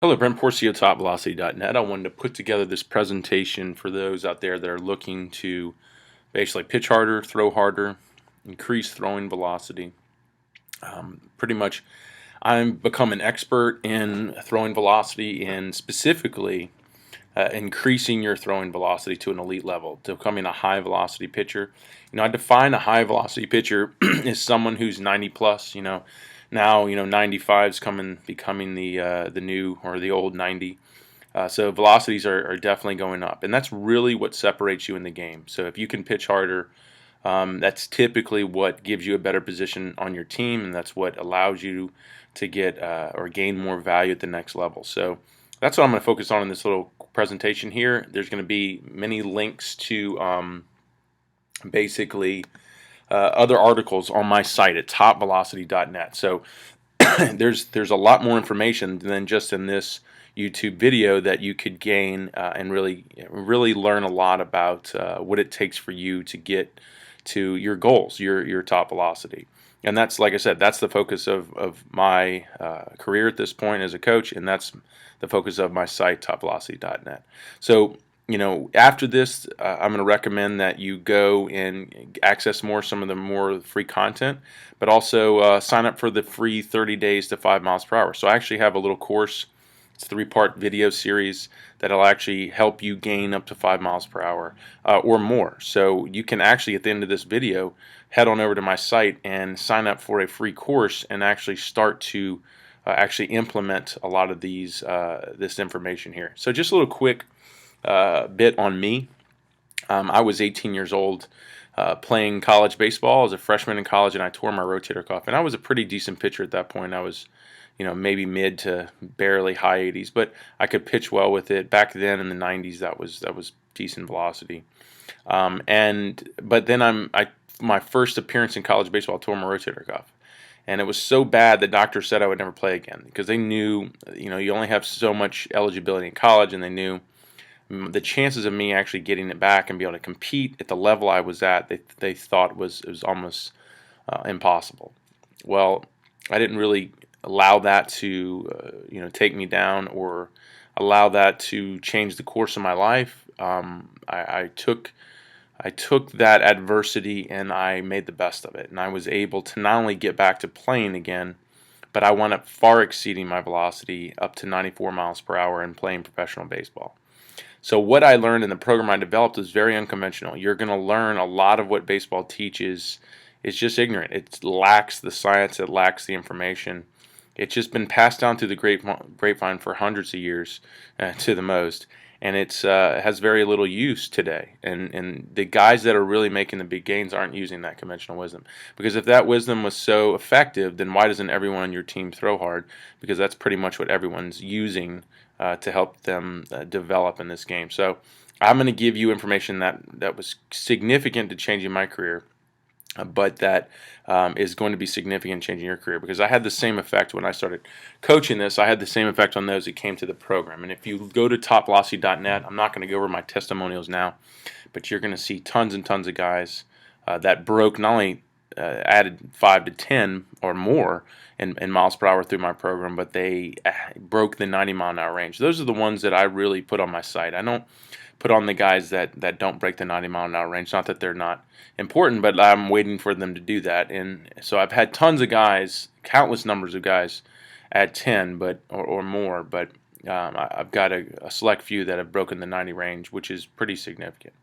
Hello, Brent Porcio, TopVelocity.net. I wanted to put together this presentation for those out there that are looking to basically pitch harder, throw harder, increase throwing velocity. Pretty much, I've become an expert in throwing velocity and specifically increasing your throwing velocity to an elite level, to becoming a high velocity pitcher. I define a high velocity pitcher as someone who's 90 plus. Now 95 is becoming the new or the old 90. So velocities are definitely going up, and that's really what separates you in the game. So if you can pitch harder, that's typically what gives you a better position on your team, and that's what allows you to get or gain more value at the next level. So that's what I'm going to focus on in this little presentation here. There's going to be many links to basically other articles on my site at TopVelocity.net. So there's a lot more information than just in this YouTube video that you could gain and really learn a lot about what it takes for you to get to your goals, your top velocity. And that's, like I said, that's the focus of my career at this point as a coach, and that's the focus of my site, TopVelocity.net. So, after this, I'm going to recommend that you go and access some of the more free content, but also sign up for the free 30 days to 5 miles per hour. So I actually have a little course. It's a 3-part video series that'll actually help you gain up to 5 miles per hour or more. So you can actually, at the end of this video, head on over to my site and sign up for a free course and actually start to actually implement a lot of this information here. So just a little quick bit on me. I was 18 years old playing college baseball as a freshman in college, and I tore my rotator cuff. And I was a pretty decent pitcher at that point. I was maybe mid to barely high 80s, but I could pitch well with it. Back then in the 90s, that was decent velocity. But then my first appearance in college baseball, I tore my rotator cuff, and it was so bad the doctor said I would never play again because they knew you only have so much eligibility in college, and they knew the chances of me actually getting it back and be able to compete at the level I was at, they thought it was almost impossible. Well, I didn't really allow that to take me down or allow that to change the course of my life. I took that adversity and I made the best of it, and I was able to not only get back to playing again, but I wound up far exceeding my velocity up to 94 miles per hour in playing professional baseball. So what I learned in the program I developed is very unconventional. You're going to learn a lot of what baseball teaches. It's just ignorant. It lacks the science. It lacks the information. It's just been passed down through the grapevine for hundreds of years, to the most, and it has very little use today. And the guys that are really making the big gains aren't using that conventional wisdom. Because if that wisdom was so effective, then why doesn't everyone on your team throw hard? Because that's pretty much what everyone's using to help them develop in this game. So I'm going to give you information that was significant to changing my career, but that is going to be significant in changing your career, because I had the same effect when I started coaching this. I had the same effect on those that came to the program. And if you go to TopVelocity.net, I'm not going to go over my testimonials now, but you're going to see tons and tons of guys that broke, not only added 5 to 10 or more in miles per hour through my program, but they broke the 90-mile-an-hour range. Those are the ones that I really put on my site. I don't put on the guys that don't break the 90-mile-an-hour range. Not that they're not important, but I'm waiting for them to do that. And so I've had tons of guys, countless numbers of guys at 10 or more, but I've got a select few that have broken the 90 range, which is pretty significant.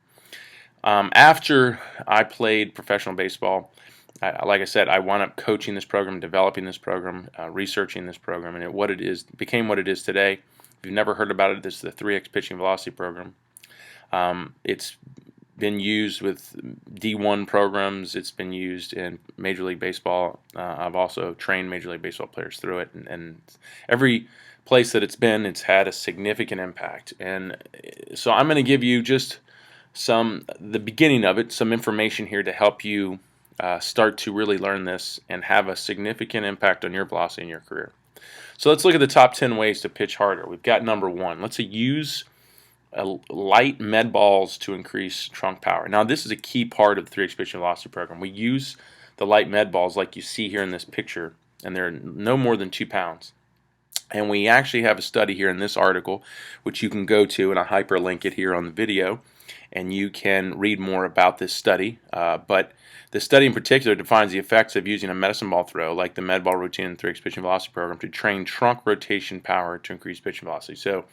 After I played professional baseball, like I said, I wound up coaching this program, developing this program, researching this program, and became what it is today. If you've never heard about it, this is the 3X Pitching Velocity Program. It's been used with D1 programs. It's been used in Major League Baseball. I've also trained Major League Baseball players through it, and every place that it's been, it's had a significant impact. And so I'm going to give you just the beginning of it, some information here to help you start to really learn this and have a significant impact on your velocity in your career. So let's look at the top 10 ways to pitch harder. We've got number 1. Let's use light med balls to increase trunk power. Now, this is a key part of the 3X Pitching Velocity Program. We use the light med balls like you see here in this picture, and they're no more than 2 pounds. And we actually have a study here in this article, which you can go to, and I hyperlink it here on the video, and you can read more about this study. But the study in particular defines the effects of using a medicine ball throw, like the med ball routine and 3x pitching velocity program, to train trunk rotation power to increase pitching velocity. So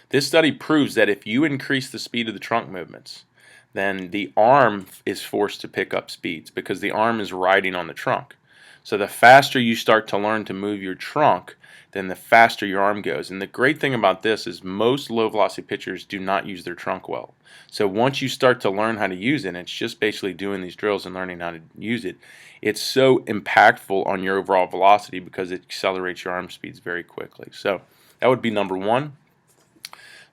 this study proves that if you increase the speed of the trunk movements, then the arm is forced to pick up speeds because the arm is riding on the trunk. So the faster you start to learn to move your trunk, then the faster your arm goes. And the great thing about this is most low velocity pitchers do not use their trunk well. So once you start to learn how to use it, and it's just basically doing these drills and learning how to use it, it's so impactful on your overall velocity because it accelerates your arm speeds very quickly. So that would be number one.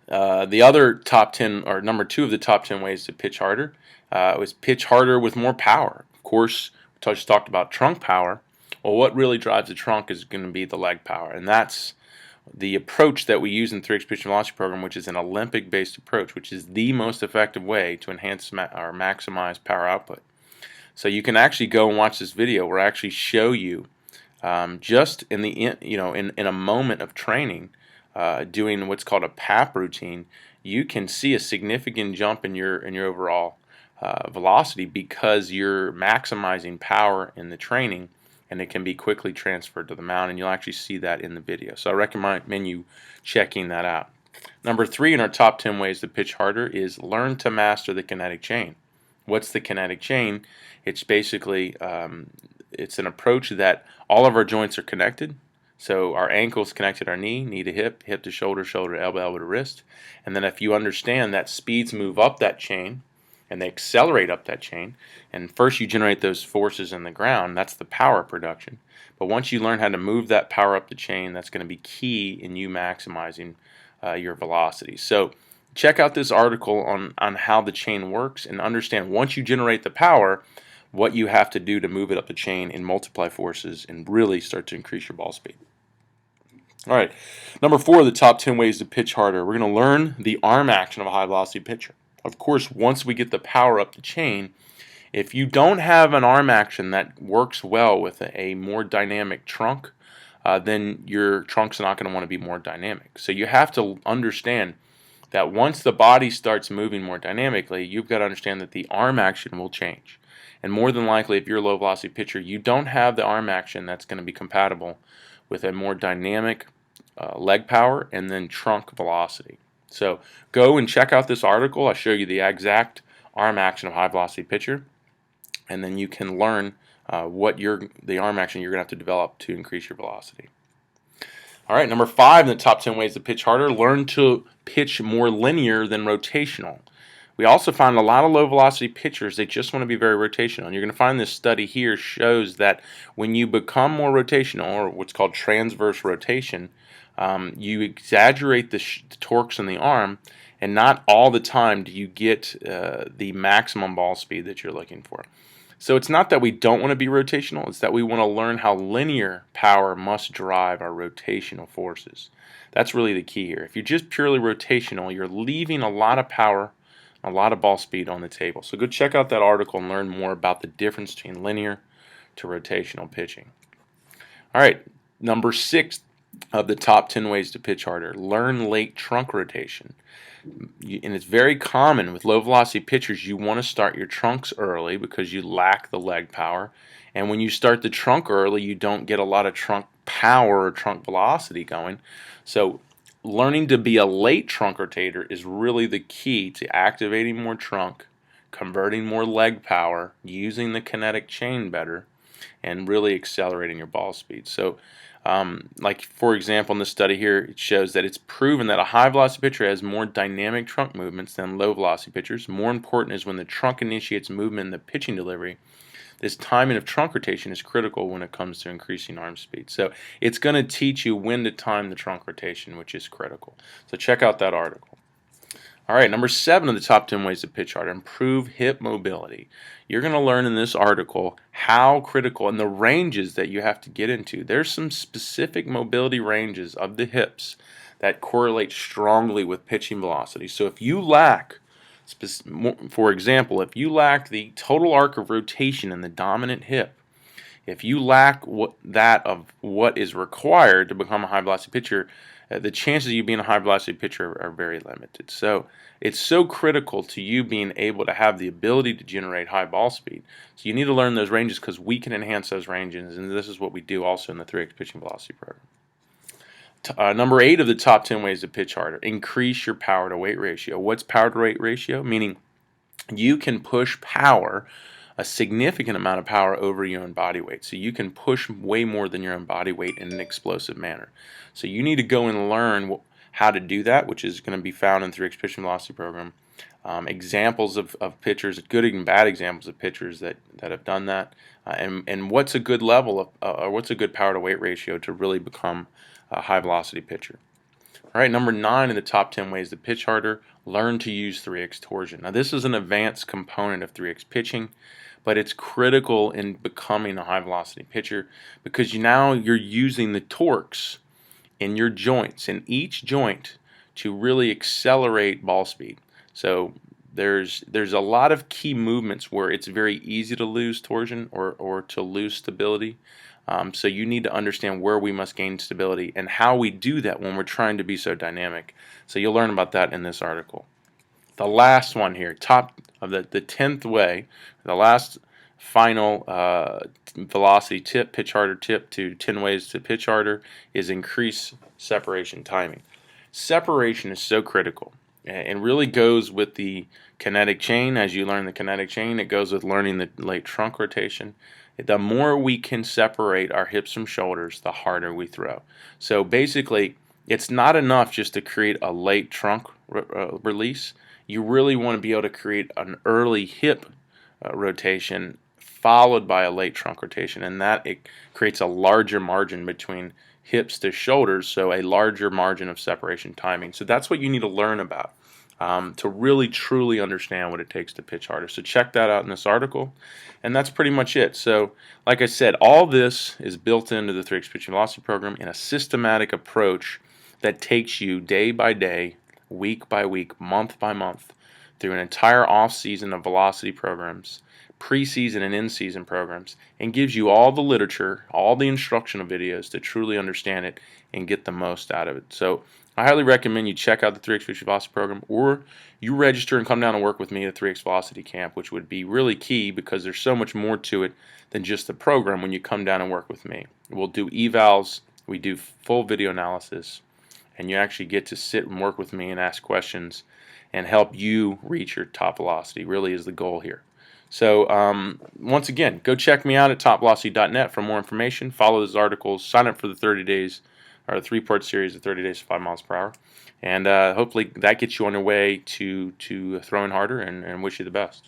The other top 10, or number 2 of the top 10 ways to pitch harder was pitch harder with more power. Of course, we just talked about trunk power. Well, what really drives the trunk is going to be the leg power, and that's the approach that we use in 3x pitching velocity program, which is an Olympic-based approach, which is the most effective way to enhance or maximize power output. So you can actually go and watch this video where I actually show you just in the in a moment of training, doing what's called a PAP routine, you can see a significant jump in your overall velocity because you're maximizing power in the training, and it can be quickly transferred to the mound, and you'll actually see that in the video. So I recommend you checking that out. Number 3 in our top 10 ways to pitch harder is learn to master the kinetic chain. What's the kinetic chain? It's basically it's an approach that all of our joints are connected. So our ankle's connected to our knee, knee to hip, hip to shoulder, shoulder to elbow, elbow to wrist. And then if you understand that speeds move up that chain and they accelerate up that chain, and first you generate those forces in the ground, that's the power production. But once you learn how to move that power up the chain, that's going to be key in you maximizing your velocity. So check out this article on how the chain works and understand once you generate the power, what you have to do to move it up the chain and multiply forces and really start to increase your ball speed. All right, number 4 of the top 10 ways to pitch harder. We're going to learn the arm action of a high velocity pitcher. Of course, once we get the power up the chain, if you don't have an arm action that works well with a more dynamic trunk, then your trunk's not going to want to be more dynamic. So you have to understand that once the body starts moving more dynamically, you've got to understand that the arm action will change. And more than likely, if you're a low velocity pitcher, you don't have the arm action that's going to be compatible with a more dynamic leg power and then trunk velocity. So go and check out this article. I'll show you the exact arm action of a high velocity pitcher, and then you can learn the arm action you're going to have to develop to increase your velocity. All right, number 5 in the top 10 ways to pitch harder, learn to pitch more linear than rotational. We also find a lot of low velocity pitchers, they just want to be very rotational. And you're going to find this study here shows that when you become more rotational, or what's called transverse rotation, you exaggerate the torques in the arm, and not all the time do you get the maximum ball speed that you're looking for. So it's not that we don't want to be rotational, it's that we want to learn how linear power must drive our rotational forces. That's really the key here. If you're just purely rotational, you're leaving a lot of power, a lot of ball speed on the table. So go check out that article and learn more about the difference between linear to rotational pitching. All right, number 6 of the top 10 ways to pitch harder, learn late trunk rotation. And it's very common with low velocity pitchers, you want to start your trunks early because you lack the leg power. And when you start the trunk early, you don't get a lot of trunk power or trunk velocity going. So learning to be a late trunk rotator is really the key to activating more trunk, converting more leg power, using the kinetic chain better, and really accelerating your ball speed. So like for example in this study here, it shows that it's proven that a high velocity pitcher has more dynamic trunk movements than low velocity pitchers. More important is when the trunk initiates movement in the pitching delivery, this timing of trunk rotation is critical when it comes to increasing arm speed. So it's going to teach you when to time the trunk rotation, which is critical. So check out that article. All right, number 7 of the top 10 ways to pitch harder, improve hip mobility. You're going to learn in this article how critical and the ranges that you have to get into. There's some specific mobility ranges of the hips that correlate strongly with pitching velocity. So if you lack, for example, if you lack the total arc of rotation in the dominant hip, If you lack that of what is required to become a high velocity pitcher, the chances of you being a high velocity pitcher are very limited. So it's so critical to you being able to have the ability to generate high ball speed. So you need to learn those ranges because we can enhance those ranges, and this is what we do also in the 3x pitching velocity program. Number 8 of the top 10 ways to pitch harder: increase your power to weight ratio. What's power to weight ratio? Meaning you can push power, a significant amount of power, over your own body weight. So you can push way more than your own body weight in an explosive manner. So you need to go and learn how to do that, which is going to be found in 3x pitching velocity program. Examples of pitchers, good and bad examples of pitchers that have done that, and what's a good level of, or what's a good power to weight ratio to really become a high velocity pitcher. All right, number 9 in the top 10 ways to pitch harder: learn to use 3x torsion. Now, this is an advanced component of 3x pitching, but it's critical in becoming a high velocity pitcher because now you're using the torques in your joints, in each joint, to really accelerate ball speed. So there's a lot of key movements where it's very easy to lose torsion or to lose stability. So you need to understand where we must gain stability and how we do that when we're trying to be so dynamic. So you'll learn about that in this article. The last one here, top of the 10th way, the last final velocity tip, pitch harder tip to 10 ways to pitch harder, is increase separation timing. Separation is so critical and really goes with the kinetic chain. As you learn the kinetic chain, it goes with learning the late trunk rotation. The more we can separate our hips from shoulders, the harder we throw. So basically, it's not enough just to create a late trunk release. You really want to be able to create an early hip rotation followed by a late trunk rotation, and that it creates a larger margin between hips to shoulders, so a larger margin of separation timing. So that's what you need to learn about to really truly understand what it takes to pitch harder. So check that out in this article, and that's pretty much it. So like I said, all this is built into the 3x pitching velocity program in a systematic approach that takes you day by day, week by week, month by month, through an entire off season of velocity programs, preseason and in-season programs, and gives you all the literature, all the instructional videos to truly understand it and get the most out of it. So I highly recommend you check out the 3x pitching velocity program, or you register and come down and work with me at 3x Velocity Camp, which would be really key because there's so much more to it than just the program when you come down and work with me. We'll do evals, we do full video analysis, and you actually get to sit and work with me and ask questions and help you reach your top velocity. Really is the goal here. So once again, go check me out at TopVelocity.net for more information. Follow those articles. Sign up for the 30 days, or the 3-part series of 30 days to 5 miles per hour. And hopefully that gets you on your way to throwing harder, and wish you the best.